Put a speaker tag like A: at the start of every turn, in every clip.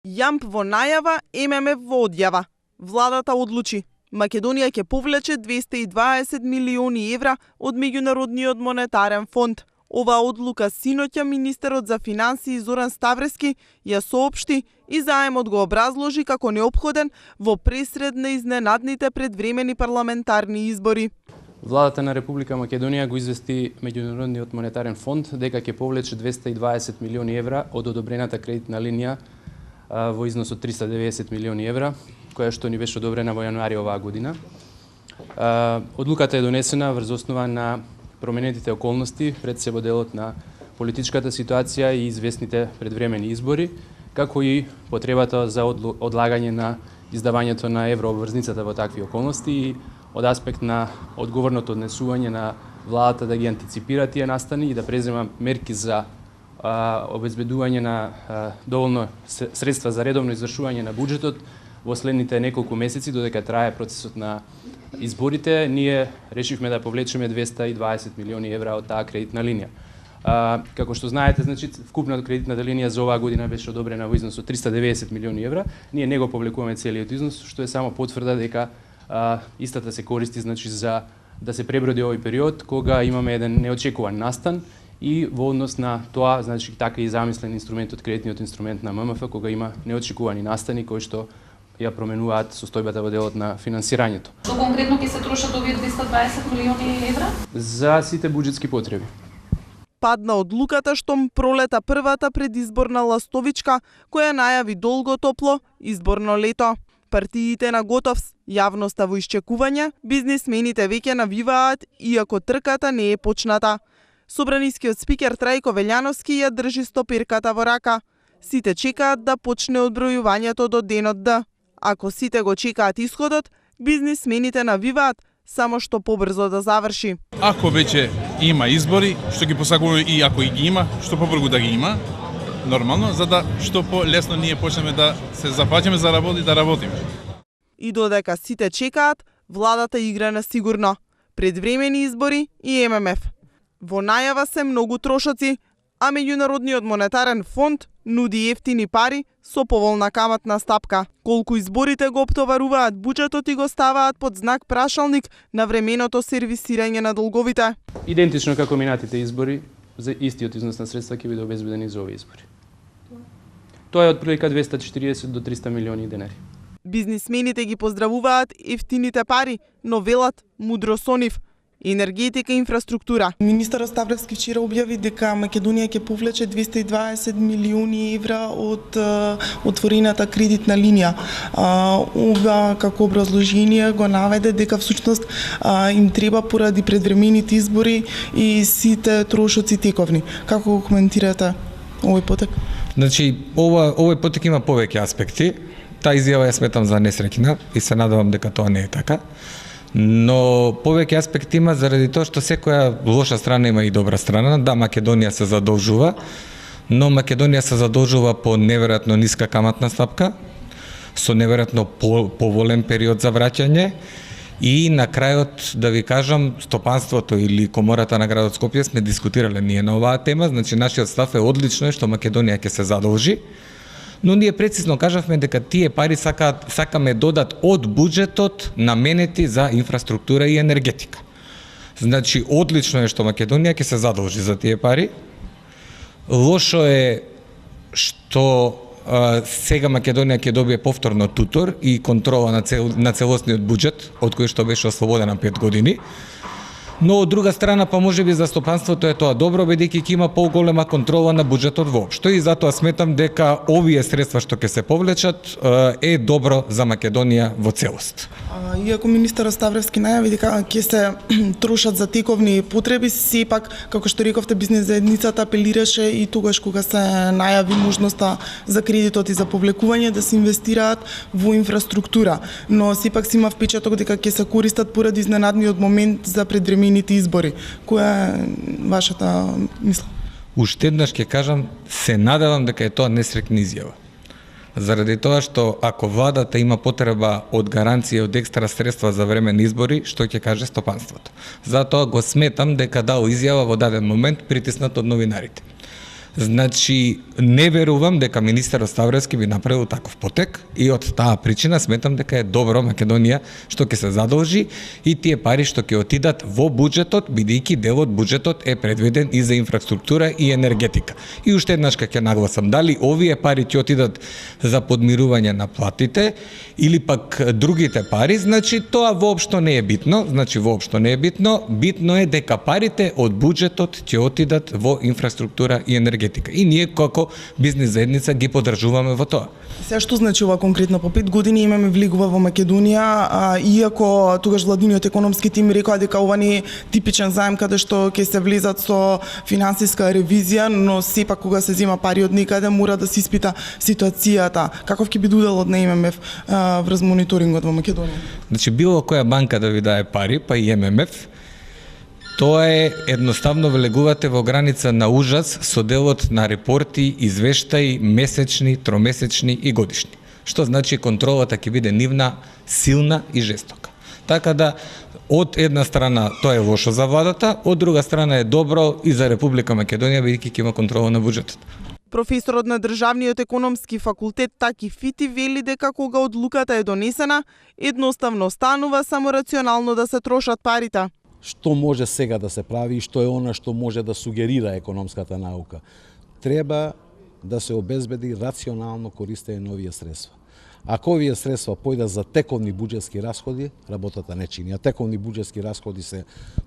A: Јамп во најава, ММФ во одјава. Владата одлучи. Македонија ќе повлече 220 милиони евра од Меѓународниот монетарен фонд. Оваа одлука синоќа министерот за финансии Зоран Ставрески ја соопшти и заемот го образложи како неопходен во пресред на изненадните предвремени парламентарни избори.
B: Владата на Република Македонија го извести Меѓународниот монетарен фонд дека ќе повлече 220 милиони евра од одобрената кредитна линија во износ од 390 милиони евра, која што ни беше одобрена во јануари оваа година. Одлуката е донесена врз основа на променетите околности пред се во делот на политичката ситуација и известните предвремени избори, како и потребата за одлагање на издавањето на еврообврзницата во такви околности и од аспект на одговорното однесување на владата да ги антиципира тие настани и да презема мерки за обезбедување на доволно средства за редовно извршување на буџетот во следните неколку месеци додека трае процесот на изборите, ние решивме да повлечеме 220 милиони евра од таа кредитна линија. Како што знаете, значи вкупната кредитната линија за оваа година беше одобрена во износ од 390 милиони евра. Ние не го повлекуваме целиот износ, што е само потврда дека истата се користи значи за да се преброди овој период кога имаме еден неочекуван настан и во однос на тоа, значи така и замислен инструментот, кредитниот инструмент на ММФ, кога има неочекувани настани кои што ја променуваат состојбата во делот на финансирањето.
C: Што конкретно ќе се трошат овие 220 милиони евра?
B: За сите буџетски потреби.
A: Падна одлуката штом пролета првата предизборна ластовичка која најави долго топло изборно лето. Партиите на готов, јавноста во исчекување, бизнисмените веќе навиваат иако трката не е почната. Собранискиот спикер Трајко Велјановски ја држи стопирката во рака. Сите чекаат да почне одбројувањето до денот Д. Ако сите го чекаат исходот, бизнисмените навиваат само што побрзо да заврши.
D: Ако веќе има избори, што ги посакуваме и ако и ги има, што побрзо да ги има, нормално, за да што полесно ние почнеме да се запаќаме за работа и да работиме.
A: И додека сите чекаат, владата игра на сигурно. Предвремени избори и ММФ. Во најава се многу трошоци, а Меѓународниот монетарен фонд нуди ефтини пари со поволна каматна стапка. Колку изборите го оптоваруваат буџетот и го ставаат под знак прашалник на временото сервисирање на долговите.
B: Идентично како минатите избори, за истиот износ на средства ќе биде обезбедени за овие избори. Тоа е од прилика 240 до 300 милиони денари.
A: Бизнисмените ги поздравуваат ефтините пари, но велат мудро со нив. Енергетика и инфраструктура.
E: Министерот Ставревски вчера објави дека Македонија ќе повлече 220 милиони евра од отворената кредитна линија. Ова како образложение го наведе дека всушност им треба поради предвремените избори и сите трошоци тековни. Како го коментирате овој потек?
F: Значи, овој потек има повеќе аспекти. Таа изјава ја сметам за несреќна и се надевам дека тоа не е така. Но повеќе аспекти има заради тоа што секоја лоша страна има и добра страна. Да, Македонија се задолжува, но Македонија се задолжува по неверојатно ниска каматна стапка, со неверојатно поволен период за враќање и на крајот, да ви кажам, стопанството или комората на градот Скопје сме дискутирале ние на оваа тема, значи нашиот став е одлично што Македонија ќе се задолжи. Но ние прецизно кажавме дека тие пари сакаме додат од буџетот наменети за инфраструктура и енергетика. Значи, одлично е што Македонија ќе се задолжи за тие пари. Лошо е што сега Македонија ќе добие повторно тутор и контрола на целосниот буџет, од кој што беше ослободена 5 години. Но од друга страна, па можеби за стопанството е тоа добро, бидејќи ќе има поголема контрола на буџетот воопшто и затоа сметам дека овие средства што ќе се повлечат е добро за Македонија во целост.
E: Иако министерот Ставревски најави дека ќе се трошат за тековни потреби, сепак, како што рековте, бизнис заедницата апелираше и тогаш кога се најави можноста за кредитот и за повлекување да се инвестираат во инфраструктура. Но сепак си има впечаток дека ќе се користат поради изненадниот момент за предвремените избори. Која е вашата мисла?
F: Уште еднаш ќе кажам, се надевам дека е тоа несрекна изјава. Заради тоа што ако владата има потреба од гаранција од екстра средства за време на избори, што ќе каже стопанството. Затоа го сметам дека дал изјава во даден момент притиснат од новинарите. Значи, не верувам дека министерот Ставровски би направил таков потек и од таа причина сметам дека е добро Македонија што ќе се задолжи и тие пари што ќе отидат во буџетот, бидејќи дел од буџетот е предвиден и за инфраструктура и енергетика. И уште еднаш ќе нагласам, дали овие пари ќе отидат за подмирување на платите или пак другите пари, значи тоа воопшто не е битно, битно е дека парите од буџетот ќе отидат во инфраструктура и енергетика. И ние како бизнис заедница ги поддржуваме во тоа.
E: Се што значи ова конкретно? По 5 години имаме влегува во Македонија, иако тогаш владиниот економски тим рекоа дека ова не е типичен заем каде што ќе се влезат со финансиска ревизија, но сепак кога се зема пари од некаде мора да се испита ситуацијата. Каков ќе биде уделот на ММФ врз мониторингот во Македонија?
F: Значи било која банка да ви дае пари, па и ММФ, тоа е едноставно влегувате во граница на ужас со делот на репорти, извештаи, месечни, тромесечни и годишни. Што значи контролата ќе биде нивна, силна и жестока. Така да, од една страна тоа е лошо за владата, од друга страна е добро и за Република Македонија, бидејќи ќе има контрола на буџетот.
A: Професорот на Државниот економски факултет Таки Фити вели дека кога одлуката е донесена, едноставно станува само рационално да се трошат парите.
G: Што може сега да се прави и што е она што може да сугерира економската наука. Треба да се обезбеди рационално користење на овие средства. Ако овие средства појдат за тековни буџетски расходи, работата не чини. А тековни буџетски расходи се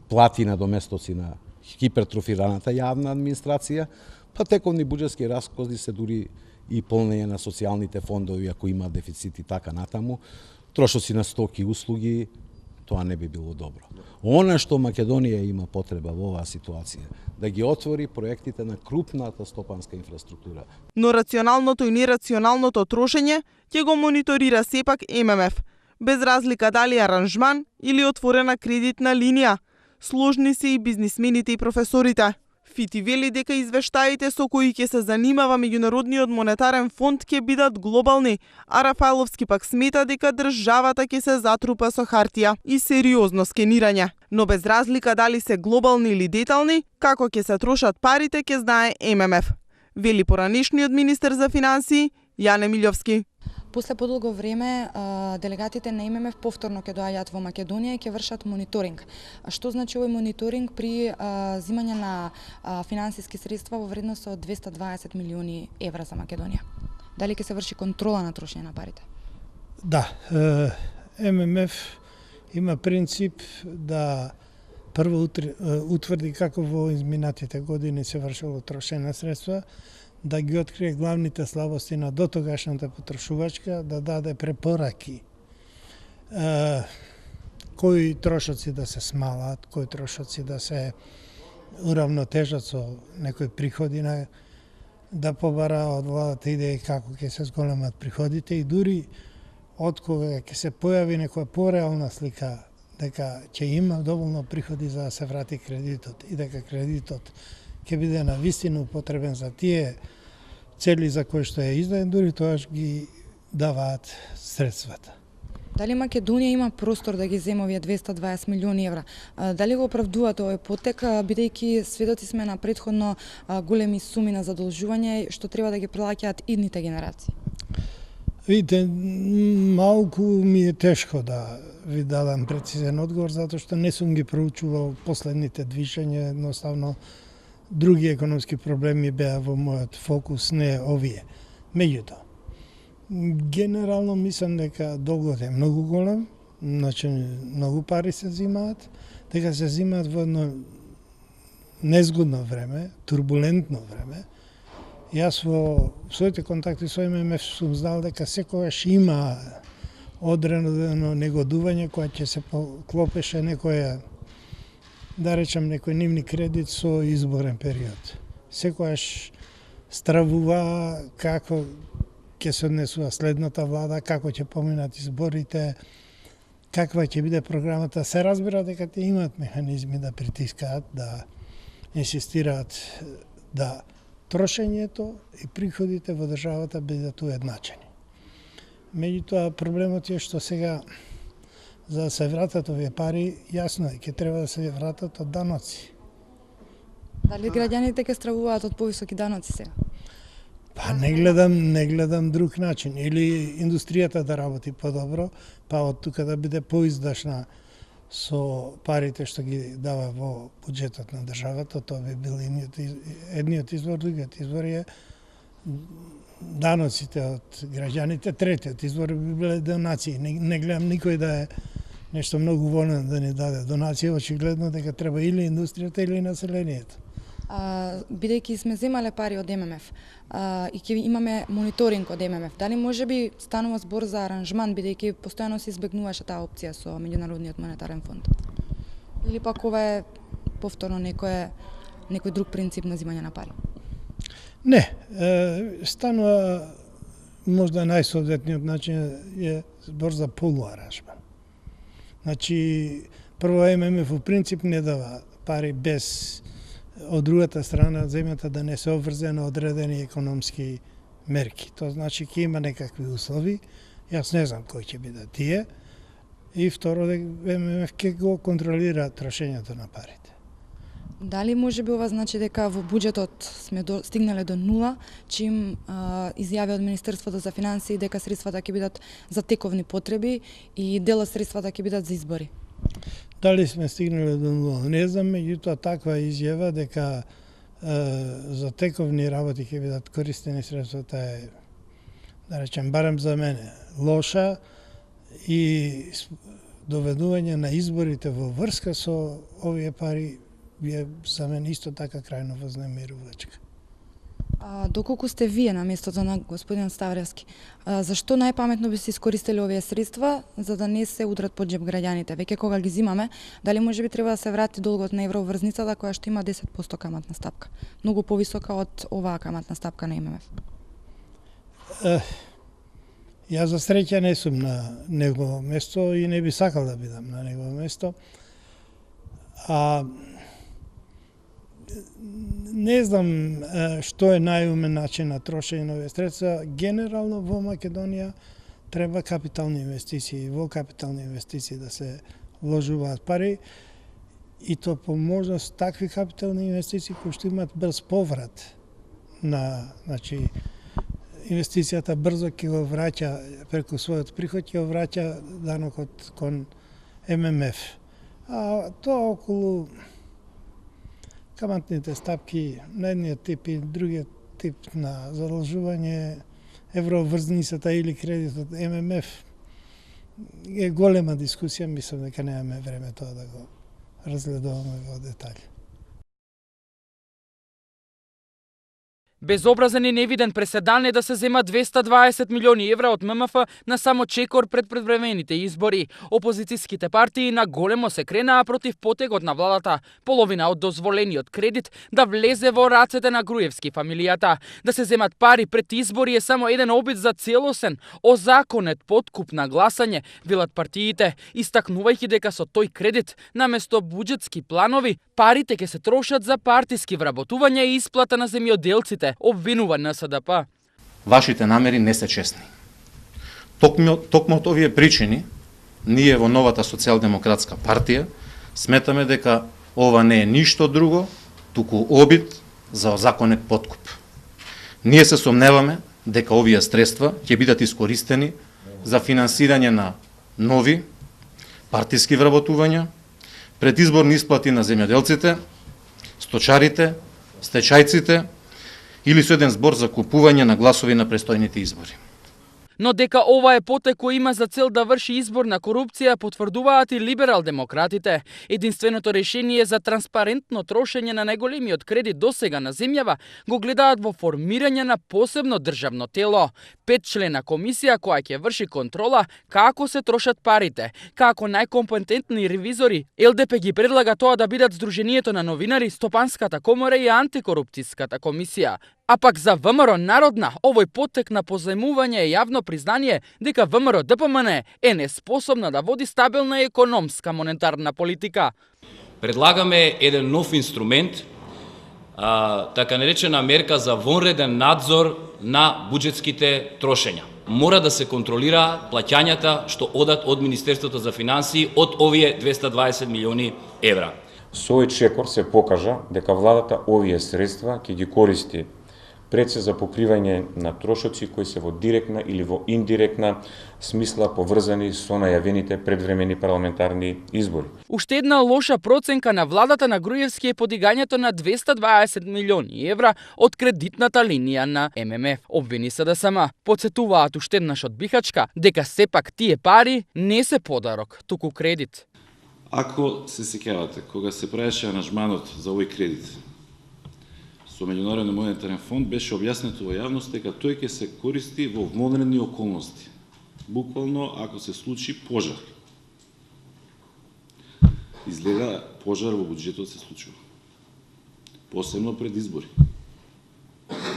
G: плати на доместоци на хипертрофираната јавна администрација, па тековни буџетски расходи се дури и полнење на социјалните фондови ако има дефицити така натаму, трошоци на стоки и услуги, тоа не би било добро. Она што Македонија има потреба во оваа ситуација, да ги отвори проектите на крупната стопанска инфраструктура.
A: Но рационалното и нерационалното трошење ќе го мониторира сепак ММФ, без разлика дали аранжман или отворена кредитна линија. Сложни се и бизнисмените и професорите. Фити вели дека извештаите со кои ќе се занимава Меѓународниот монетарен фонд ќе бидат глобални, а Рафаеловски пак смета дека државата ќе се затрупа со хартија и сериозно скенирање. Но без разлика дали се глобални или детални, како ќе се трошат парите ќе знае ММФ, вели поранешниот министер за финансии Јане Милјовски.
H: После подолго време делегатите на ММФ повторно ќе доаѓаат во Македонија и ќе вршат мониторинг. Што значи овој мониторинг при земање на финансиски средства во вредност од 220 милиони евра за Македонија? Дали ќе се врши контрола на трошење на парите?
I: Да, ММФ има принцип да прво утврди како во изминатите години се вршело трошење на средства, да ги открие главните слабости на дотогашната потрошувачка, да даде препораки кои трошоци да се смалат, кои трошоци да се уравнотежат со некои приходи, да побара од владата идеи како ќе се зголемат приходите и дури од кога ќе се појави некоја пореална слика дека ќе има доволно приходи за да се врати кредитот и дека кредитот ќе биде на вистина употребен за тие цели за кои што е издаден, дури тоаш ги даваат средствата.
H: Дали Македонија има простор да ги зема овие 220 милиони евра? Дали го оправдуваат овој потек, бидејќи сведоци сме на претходно големи суми на задолжување што треба да ги плаќаат идните генерации?
I: Видите, малку ми е тешко да ви дадам прецизен одговор, затоа што не сум ги проучувал последните движења, едноставно други економски проблеми беа во мојот фокус, не овие. Меѓутоа, генерално мислам дека долгот е многу голем, значи многу пари се зимаат, дека се зимаат во едно незгодно време, турбулентно време. Јас во своите контакти со ММФ сум знал дека секогаш има одредено негодување кога ќе се поклопеше некоја, да речем, некој нивни кредит со изборен период. Секогаш стравува како ќе се однесува следната влада, како ќе поминат изборите, каква ќе биде програмата. Се разбира дека те имаат механизми да притискаат, да инсистираат да трошењето и приходите во државата бидат уедначени. Меѓутоа, проблемот е што сега, за да се вратат овие пари, јасно е, ќе треба да се вратат од даноци.
H: Дали граѓаните ќе стравуваат од повисоки даноци сега?
I: Па не гледам друг начин. Или индустријата да работи подобро, па од тука да биде поиздашна со парите што ги дава во буџетот на државата, тоа би бил едниот извор, другиот извор е даноците од граѓаните, третиот извор би биле донации. Не гледам никој да е нешто многу волен да ни даде донација, очигледно дека треба или индустријата или населението.
H: Бидејќи сме земале пари од ММФ и ќе имаме мониторинг од ММФ, дали може би станува збор за аранжман, бидејќи постојано се избегнуваше таа опција со Меѓународниот монетарен фонд? Или пак ова е повторно некој друг принцип на земање на пари?
I: Не, станува можда најсоодветниот начин е збор за полуаранжман. Значи, прво ММФ во принцип не дава пари без од другата страна земјата да не се обврзе на одредени економски мерки. Тоа значи ќе има некакви услови, јас не знам кои ќе бидат тие, и второ ММФ ќе го контролира трошењето на парите.
H: Дали може би ова значи дека во буџетот сме стигнале до нула, чим изјави од Министерството за финансии дека средствата ќе бидат за тековни потреби и дел од средствата ќе бидат за избори?
I: Дали сме стигнале до нула? Не знам, меѓутоа таква изјава дека за тековни работи ќе бидат користени средствата е, да речем, барем за мене, лоша и доведување на изборите во врска со овие пари е за мене исто така крајно вознемирувачка.
H: Доколку сте вие на местото на господин Ставревски, зашто најпаметно би се искористили овие средства за да не се удрат под џеб граѓаните? Веќе кога ги зимаме, дали може би треба да се врати долгот на евроврзницата која што има 10% каматна стапка, многу повисока од оваа каматна стапка на ММФ?
I: Јас за среќа не сум на негово место и не би сакал да бидам на негово место. Не знам што е најумен начин на трошење на овие средства. Генерално во Македонија треба капитални инвестиции, во капитални инвестиции да се вложуваат пари и то по можност такви капитални инвестиции кои што имаат брз поврат на, значи, инвестицијата брзо ќе го враќа преку својот приход, ќе го враќа данокот кон ММФ. Тоа околу каматните стапки на едниот тип и другиот тип на задолжување, евроврзницата или кредитот ММФ е голема дискусија, мислам дека немаме време тоа да го разгледуваме во детали.
J: Безобразен и невиден преседан е да се зема 220 милиони евра од ММФ на само чекор пред предвремените избори. Опозицијските партии на големо се кренаа против потегот на владата. Половина од дозволениот кредит да влезе во рацете на Груевски фамилијата. Да се земат пари пред избори е само еден обид за целосен, озаконет подкуп на гласање, велат партиите, истакнувајќи дека со тој кредит, наместо буџетски планови, парите ќе се трошат за партиски вработување и исплата на земјоделците, обвинува НСДП.
K: Вашите намери не се честни. Токму од овие причини, ние во новата социјалдемократска партија сметаме дека ова не е ништо друго, туку обид за озаконет подкуп. Ние се сомневаме дека овие средства ќе бидат искористени за финансирање на нови партиски вработувања, предизборни исплати на земјоделците, сточарите, стечајците или со еден збор за купување на гласови на престојните избори.
J: Но дека ова е потек кој има за цел да врши изборна корупција, потврдуваат и либерал-демократите. Единственото решение за транспарентно трошење на најголемиот кредит досега на земјава го гледаат во формирање на посебно државно тело. 5-члена комисија која ќе врши контрола како се трошат парите. Како најкомпетентни ревизори, ЛДП ги предлага тоа да бидат Сдруженијето на новинари, Стопанската комора и Антикорупцијската комисија. А пак за ВМРО Народна, овој потек на позајмување е јавно признание дека ВМРО ДПМН е неспособна да води стабилна економска монетарна политика.
L: Предлагаме еден нов инструмент, така наречена мерка за вонреден надзор на буџетските трошења. Мора да се контролира плаќањата што одат од Министерството за финансии од овие 220 милиони евра.
M: Со овој чекор се покажа дека владата овие средства ќе ги користи пред се за покривање на трошоци кои се во директна или во индиректна смисла поврзани со најавените предвремени парламентарни избори.
J: Уште една лоша проценка на владата на Груевски е подигањето на 220 милиони евра од кредитната линија на ММФ. Обвини се ДСМ. Подсетуваат уште еднаш од Бихачка дека сепак тие пари не се подарок, туку кредит.
N: Ако се сеќавате, кога се правеше аранжманот за овој кредит, со Меѓународниот монетарен фонд беше објаснето во јавност дека тој ќе се користи во вонредни околности. Буквално ако се случи пожар. Изгледа пожар во буџетот се случува. Посебно пред избори.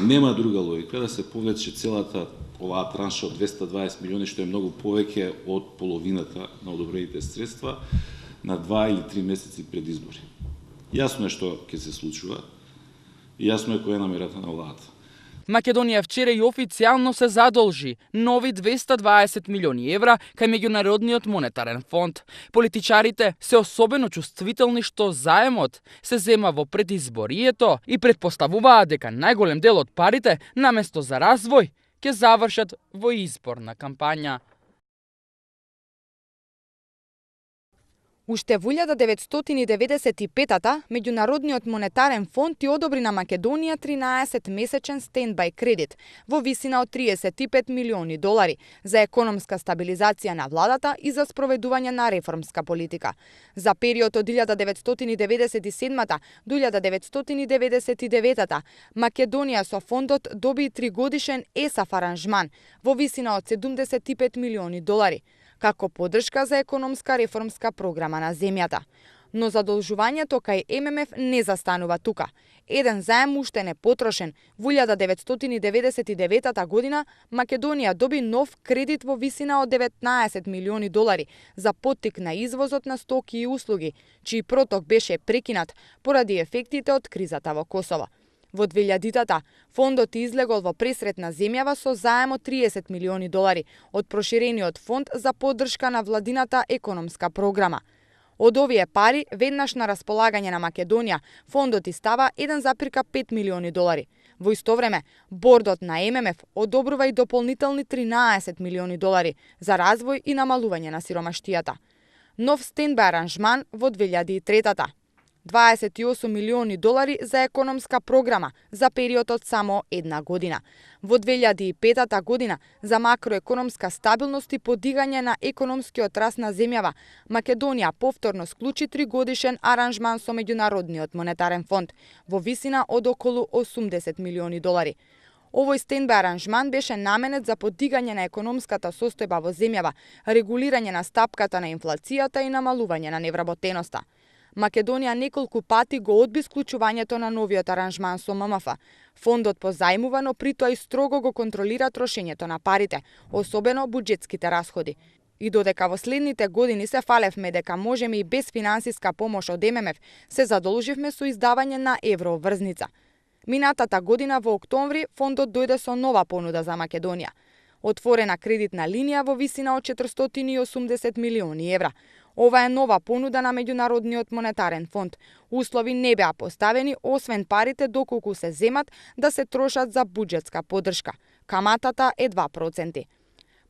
N: Нема друга логика да се повлече целата оваа транша од 220 милиони, што е многу повеќе од половината на одобрените средства, на 2 или 3 месеци пред избори. Јасно е што ќе се случува и јасно е која е намерата на владата.
J: Македонија вчера и официјално се задолжи нови 220 милиони евра кај Меѓународниот монетарен фонд. Политичарите се особено чувствителни што заемот се зема во предизборието и предпоставуваат дека најголем дел од парите, наместо за развој, ќе завршат во изборна кампања.
H: Уште во 1995-та, Меѓународниот монетарен фонд ти одобри на Македонија 13-месечен стендбај кредит во висина од 35 милиони долари за економска стабилизација на владата и за спроведување на реформска политика. За период од 1997 до 1999 Македонија со фондот доби 3-годишен ЕСАФ аранжман во висина од 75 милиони долари како поддршка за економска реформска програма на земјата. Но задолжувањето кај ММФ не застанува тука. Еден заем уште не потрошен. Во 1999 година Македонија доби нов кредит во висина од 19 милиони долари за поттик на извозот на стоки и услуги, чиј проток беше прекинат поради ефектите од кризата во Косово. Во 2000-та, фондот излегол во пресретна земјава со заем од 30 милиони долари од проширениот фонд за поддршка на владината економска програма. Од овие пари, веднаш на располагање на Македонија, фондот истава 1,5 милиони долари. Во исто време, бордот на ММФ одобрува и дополнителни 13 милиони долари за развој и намалување на сиромаштијата. Нов стендбај аранжман во 2003-та. 28 милиони долари за економска програма за период од само една година. Во 2005 година за макроекономска стабилност и подигање на економскиот раст на земјава, Македонија повторно склучи 3-годишен аранжман со Меѓународниот монетарен фонд во висина од околу 80 милиони долари. Овој стендбај аранжман беше наменет за подигање на економската состојба во земјава, регулирање на стапката на инфлацијата и намалување на невработеноста. Македонија неколку пати го одби склучувањето на новиот аранжман со ММФ. Фондот позајмува, но при тоа и строго го контролира трошењето на парите, особено буџетските расходи. И додека во следните години се фалевме дека можеме и без финансиска помош од ММФ, се задолживме со издавање на евроврзница. Минатата година во октомври фондот дојде со нова понуда за Македонија. Отворена кредитна линија во висина од 480 милиони евра. Ова е нова понуда на Меѓународниот монетарен фонд. Услови не беа поставени, освен парите доколку се земат да се трошат за буџетска поддршка. Каматата е 2%.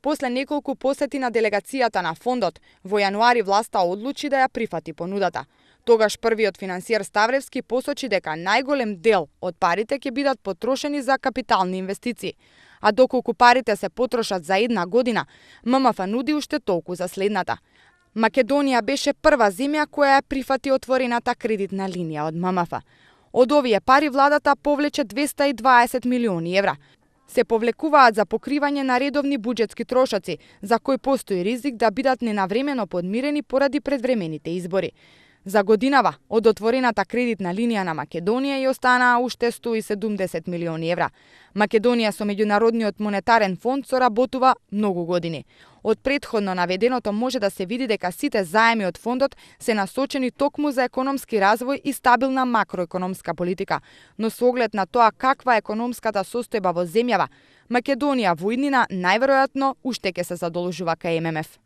H: После неколку посети на делегацијата на фондот, во јануари власта одлучи да ја прифати понудата. Тогаш првиот финансиер Ставревски посочи дека најголем дел од парите ќе бидат потрошени за капитални инвестиции. А доколку парите се потрошат за една година, ММФ нуди уште толку за следната. Македонија беше прва земја која ја прифати отворената кредитна линија од ММФ. Од овие пари владата повлече 220 милиони евра. Се повлекуваат за покривање на редовни буџетски трошоци, за кои постои ризик да бидат ненавремено подмирени поради предвремените избори. За годинава, од отворената кредитна линија на Македонија и останаа уште 170 милиони евра. Македонија со Меѓународниот монетарен фонд соработува многу години. Од претходно наведеното може да се види дека сите заеми од фондот се насочени токму за економски развој и стабилна макроекономска политика, но со оглед на тоа каква е економската состојба во земјава, Македонија во иднина најверојатно уште ќе се задолжува кај ММФ.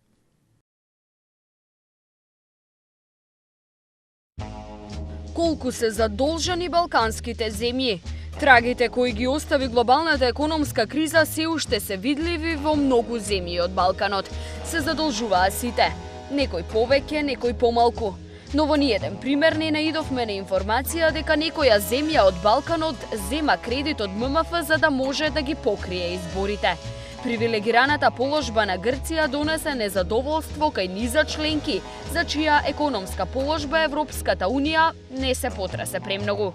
O: колку се задолжени балканските земји. Трагите кои ги остави глобалната економска криза се уште се видливи во многу земји од Балканот. Се задолжуваа сите. Некој повеќе, некој помалку. Но во ниеден пример не наидовме на информација дека некоја земја од Балканот зема кредит од ММФ за да може да ги покрие изборите. Привилегираната положба на Грција донесе незадоволство кај низа членки, за чија економска положба Европската Унија не се потресе премногу.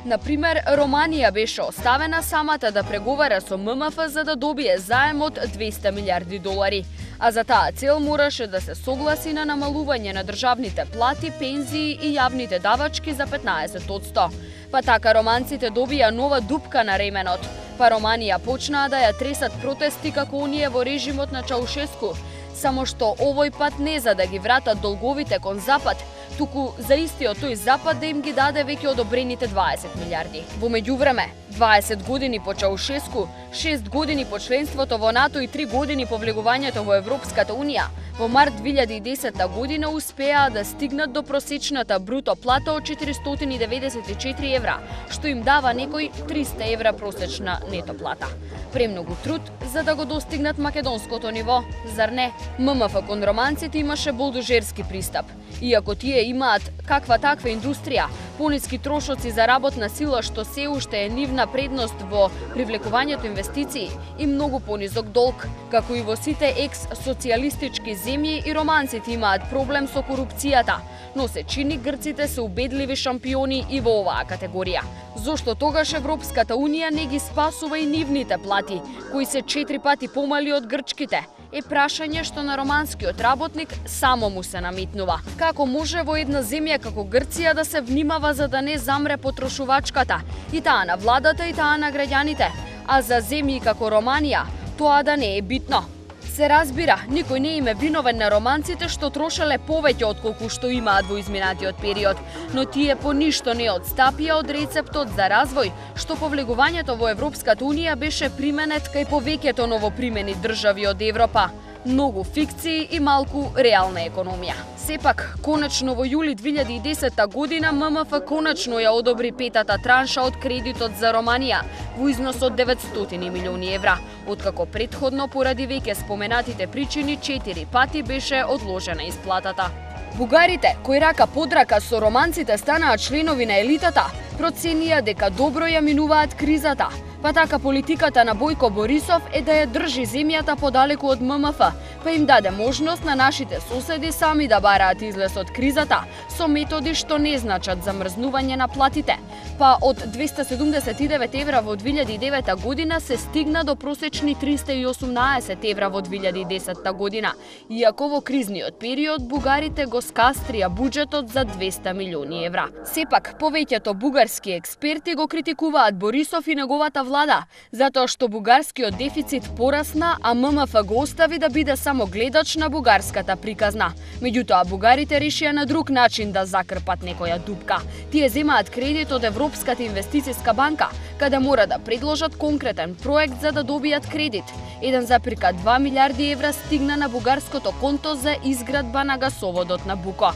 O: Например, Романија беше оставена самата да преговара со ММФ за да добие заем од 200 милиарди долари, а за таа цел мораше да се согласи на намалување на државните плати, пензии и јавните давачки за 15%. Па така романците добија нова дупка на ременот. Па Романија почнаа да ја тресат протести како оние во режимот на Чаушеску, само што овој пат не за да ги вратат долговите кон Запад, туку за истиот тој Запад да им ги даде веќе одобрените 20 милиарди. Во меѓувреме, 20 години по Чаушеску, 6 години по членството во НАТО и 3 години по влегувањето во Европската Унија, во март 2010 година успеа да стигнат до просечната бруто плата од 494 евра, што им дава некој 300 евра просечна нето плата. Премногу труд за да го достигнат македонското ниво, зар не? ММФ кон романците имаше булдожерски пристап. Иако тие имаат каква таква индустрија, пониски трошоци за работна сила што се уште е нивна предност во привлекувањето инвестиции и многу понизок долг, како и во сите екс-социјалистички земји и романците имаат проблем со корупцијата, но се чини грците се убедливи шампиони и во оваа категорија. Зошто тогаш Европската Унија не ги спасува и нивните плати, кои се 4 пати помали од грчките? Е прашање што на романскиот работник само му се наметнува. Како може во една земја како Грција да се внимава за да не замре потрошувачката, и таа на владата и таа на граѓаните, а за земји како Романија тоа да не е битно? Се разбира, никој не им е виновен на романците што трошеле повеќе отколку што имаат во изминатиот период, но тие по ништо не одстапија од рецептот за развој што по влегувањето во Европската Унија беше применет кај повеќето новопримени држави од Европа. Многу фикции и малку реална економија. Сепак, конечно во јули 2010 година ММФ конечно ја одобри петата транша од кредитот за Романија во износ од 900 милиони евра, откако претходно поради веќе споменатите причини 4 пати беше одложена исплатата. Бугарите, кои рака под рака со романците станаа членови на елитата, проценија дека добро ја минуваат кризата. Па така политиката на Бојко Борисов е да ја држи земјата подалеку од ММФ, па им даде можност на нашите соседи сами да бараат излез од кризата со методи што не значат замрзнување на платите. Па од 279 евра во 2009 година се стигна до просечни 318 евра во 2010 година, иако во кризниот период бугарите го скастрија буџетот за 200 милиони евра. Сепак, повеќето бугарски експерти го критикуваат Борисов и неговата влада, затоа што бугарскиот дефицит порасна, а ММФ го остави да биде само гледач на бугарската приказна. Меѓутоа, бугарите решија на друг начин да закрпат некоја дупка. Тие земаат кредит од Европската инвестицијска банка, каде мора да предложат конкретен проект за да добијат кредит. 1,2 милиарди евра стигна на бугарското конто за изградба на гасоводот на Буко.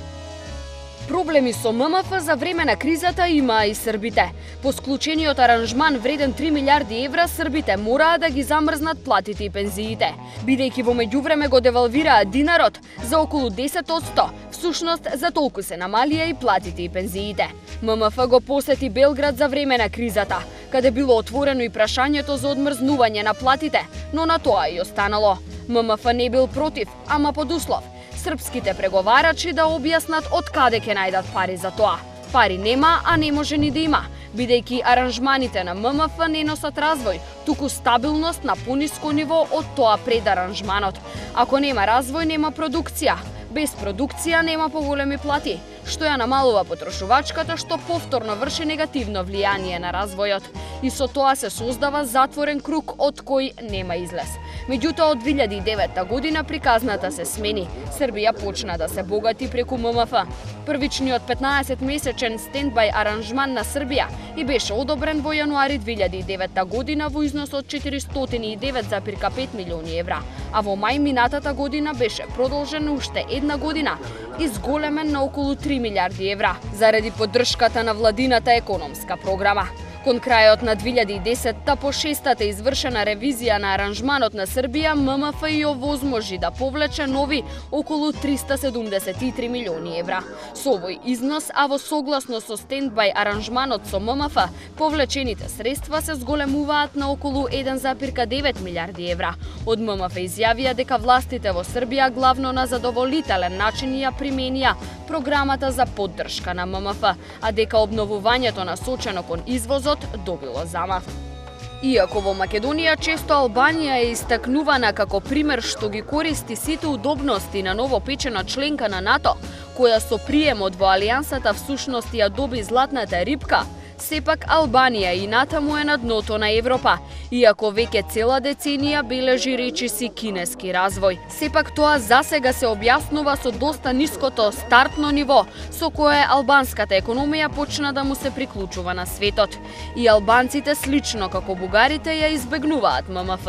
O: Проблеми со ММФ за време на кризата имаа и србите. По склучениот аранжман вреден 3 милиарди евра, србите мораа да ги замрзнат платите и пензиите. Бидејќи во меѓувреме го девалвираа динарот за околу 10%, всушност за толку се намалија и платите и пензиите. ММФ го посети Белград за време на кризата, каде било отворено и прашањето за одмрзнување на платите, но на тоа и останало. ММФ не бил против, ама под услов српските преговарачи да објаснат од каде ќе најдат пари за тоа. Пари нема, а не може ни да има, бидејќи аранжманите на ММФ не носат развој, туку стабилност на пониско ниво од тоа пред аранжманот. Ако нема развој, нема продукција. Без продукција нема поголеми плати, што ја намалува потрошувачката, што повторно врши негативно влијание на развојот. И со тоа се создава затворен круг од кој нема излез. Меѓутоа, од 2009 година приказната се смени. Србија почна да се богати преку ММФ. Првичниот 15-месечен стендбај аранжман на Србија и беше одобрен во јануари 2009 година во износ од 409,5 милиони евра, а во мај минатата година беше продолжен уште една година и зголемен на околу 3 милиарди евра заради поддршката на владината економска програма. Кон крајот на 2010-та по шестата извршена ревизија на аранжманот на Србија, ММФ и овозможи да повлече нови околу 373 милиони евра. Со овој износ, а во согласно со стендбај аранжманот со ММФ, повлечените средства се зголемуваат на околу 1,9 милиарди евра. Од ММФ изјавија дека властите во Србија главно на задоволителен начин ја применија програмата за поддршка на ММФ, а дека обновувањето насочено кон извозот добило замав. Иако во Македонија често Албанија е истакнувана како пример што ги користи сите удобности на новопечена членка на НАТО, која со приемот во алијансата всушност ја доби златната рибка, сепак Албанија и натаму е на дното на Европа, иако веќе цела деценија бележи речиси кинески развој. Сепак тоа засега се објаснува со доста ниското стартно ниво со кое албанската економија почна да му се приклучува на светот. И албанците, слично како бугарите, ја избегнуваат ММФ.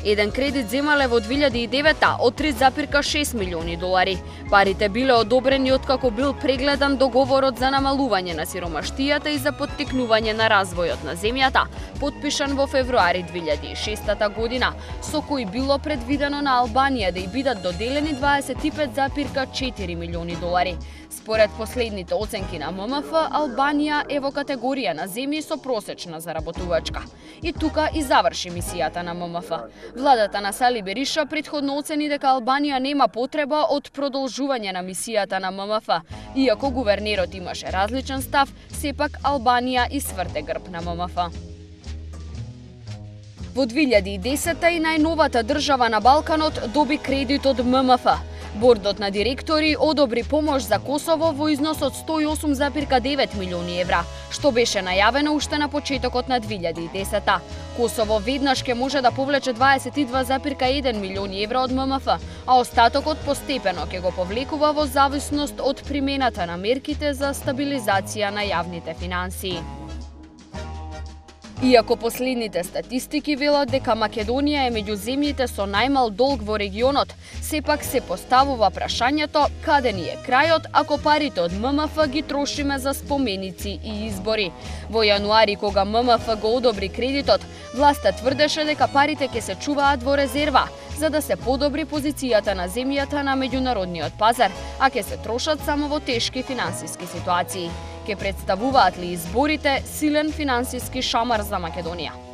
O: Еден кредит земале во 2009 од 3,6 милиони долари. Парите биле одобрени откако бил прегледан договорот за намалување на сиромаштијата и за поттикнување на развојот на земјата, потпишан во февруари 2006 година, со кој било предвидено на Албанија да ја бидат доделени 25,4 милиони долари. Според последните оценки на ММФ, Албанија е во категорија на земји со просечна заработувачка. И тука и заврши мисијата на ММФ. Владата на Сали Бериша претходно оцени дека Албанија нема потреба од продолжување на мисијата на ММФ. Иако гувернерот имаше различен став, сепак Албанија и сврте грб на ММФ. Во 2010-та и најновата држава на Балканот доби кредит од ММФ. Бордот на директори одобри помош за Косово во износ од 108,9 милиони евра, што беше најавено уште на почетокот на 2010-та. Косово веднаш ќе може да повлече 22,1 милиони евра од ММФ, а остатокот постепено ќе го повлекува во зависност од примената на мерките за стабилизација на јавните финансии. Иако последните статистики велат дека Македонија е меѓу земјите со најмал долг во регионот, сепак се поставува прашањето каде ни е крајот ако парите од ММФ ги трошиме за споменици и избори. Во јануари, кога ММФ го одобри кредитот, власта тврдеше дека парите ќе се чуваат во резерва, за да се подобри позицијата на земјата на меѓународниот пазар, а ќе се трошат само во тешки финансиски ситуации. Ке представуваат ли изборите силен финансиски шамар за Македонија?